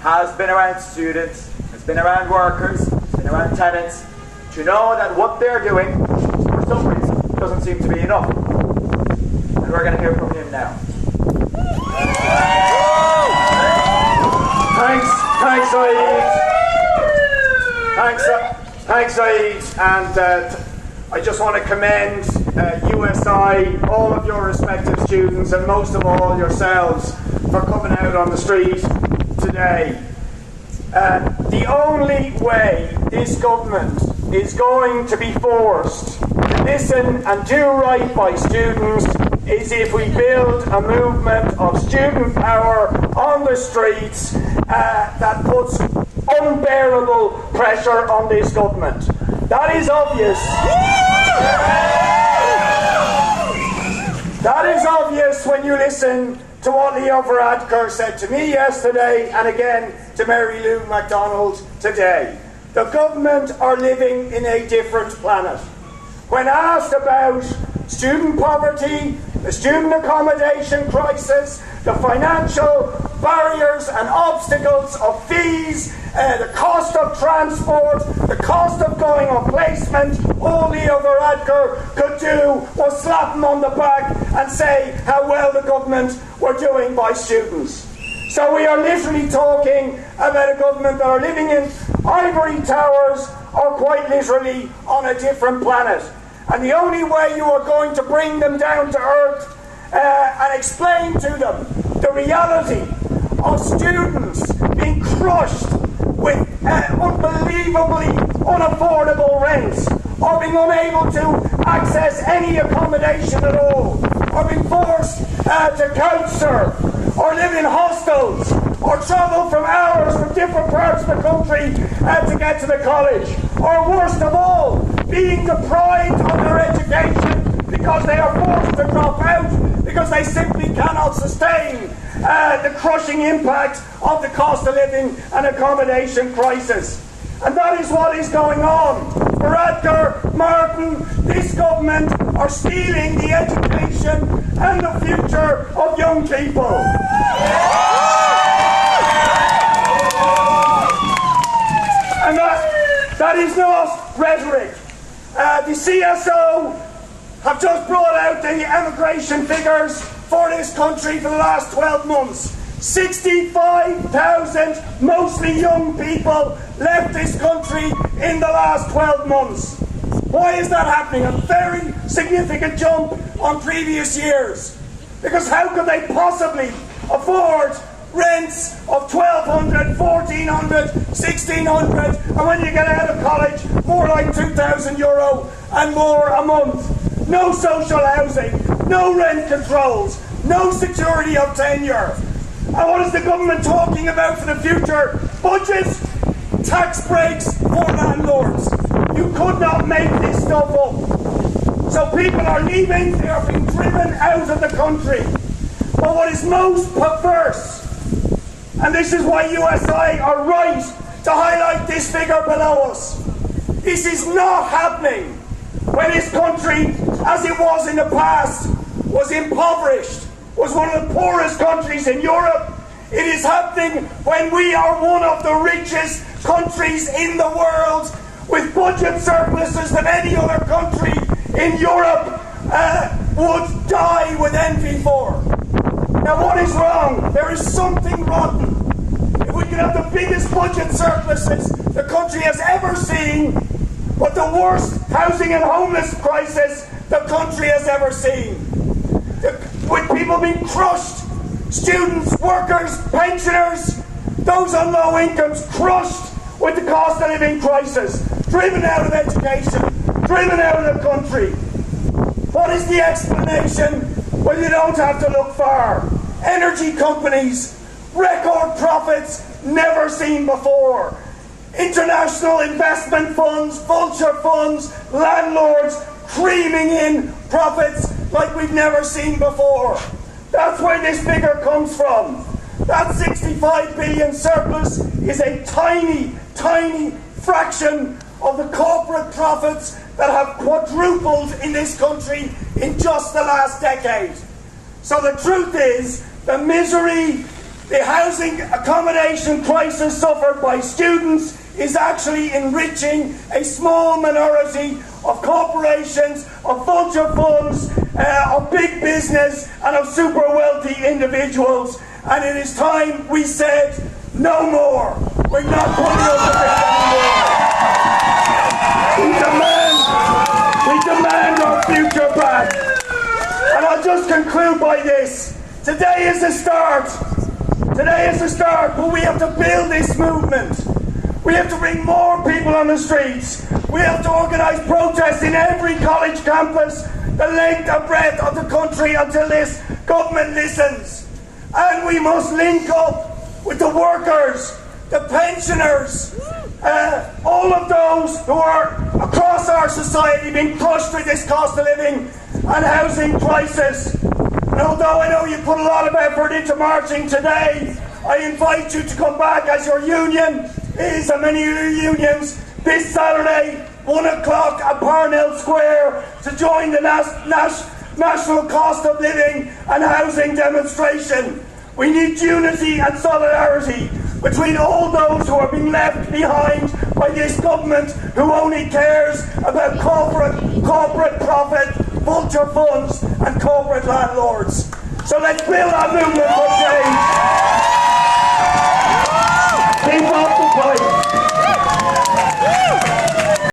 has been around students, has been around workers, has been around tenants, to know that what they're doing, for some reason, doesn't seem to be enough. And we're going to hear from him now. Thanks, Saeed. And I just want to commend USI, all of your respective students, and most of all yourselves for coming out on the street today. The only way this government is going to be forced to listen and do right by students is if we build a movement of student power on the streets that puts unbearable pressure on this government. That is obvious. That is obvious when you listen to what Leo Varadkar said to me yesterday and again to Mary Lou MacDonald today. The government are living in a different planet. When asked about student poverty, the student accommodation crisis, the financial barriers and obstacles of fees, the cost of transport, the cost of going on placement, all Leo Varadkar could do was slap him on the back and say how well the government were doing by students. So we are literally talking about a government that are living in ivory towers or quite literally on a different planet. And the only way you are going to bring them down to earth and explain to them the reality of students being crushed with unbelievably unaffordable rents, or being unable to access any accommodation at all, or being forced to couch surf, or live in hostels, or travel from hours from different parts of the country to get to the college, or worst of all, being deprived of their education because they are forced to drop out because they simply cannot sustain the crushing impact of the cost of living and accommodation crisis. And that is what is going on. Varadkar, Martin, this government are stealing the education and the future of young people. And that is not rhetoric. The CSO have just brought out the emigration figures for this country for the last 12 months. 65,000, mostly young people, left this country in the last 12 months. Why is that happening? A very significant jump on previous years. Because how could they possibly afford rents of $1,200, $1,400, $1,600, and when you get out of college, more like €2,000 and more a month? No social housing, no rent controls, no security of tenure. And what is the government talking about for the future? Budgets, tax breaks for landlords. You could not make this stuff up. So people are leaving, they are being driven out of the country. But what is most perverse, and this is why USI are right to highlight this figure below us, this is not happening when this country, as it was in the past, was impoverished, was one of the poorest countries in Europe. It is happening when we are one of the richest countries in the world, with budget surpluses that any other country in Europe would die with envy for. Now what is wrong? There is something rotten. If we can have the biggest budget surpluses the country has ever seen, but the worst housing and homeless crisis the country has ever seen, with people being crushed, students, workers, pensioners, those on low incomes crushed with the cost of living crisis, driven out of education, driven out of the country. What is the explanation? Well, you don't have to look far. Energy companies, record profits never seen before. International investment funds, vulture funds, landlords creaming in profits like we've never seen before. That's where this figure comes from. That 65 billion surplus is a tiny, tiny fraction of the corporate profits that have quadrupled in this country in just the last decade. So the truth is, the misery The housing accommodation crisis suffered by students is actually enriching a small minority of corporations, of vulture funds, of big business and of super wealthy individuals. And it is time we said no more. We're not putting up with this anymore. We demand our future back. And I'll just conclude by this. Today is the start. Today is the start, but we have to build this movement. We have to bring more people on the streets. We have to organise protests in every college campus, the length and breadth of the country until this government listens. And we must link up with the workers, the pensioners, all of those who are across our society being crushed with this cost of living and housing crisis. And although I know you put a lot of effort into marching today, I invite you to come back as your union is, and many of your unions, this Saturday, 1 o'clock at Parnell Square to join the National Cost of Living and Housing demonstration. We need unity and solidarity between all those who are being left behind by this government who only cares about corporate profit, vulture funds and corporate landlords. So let's build our movement for change.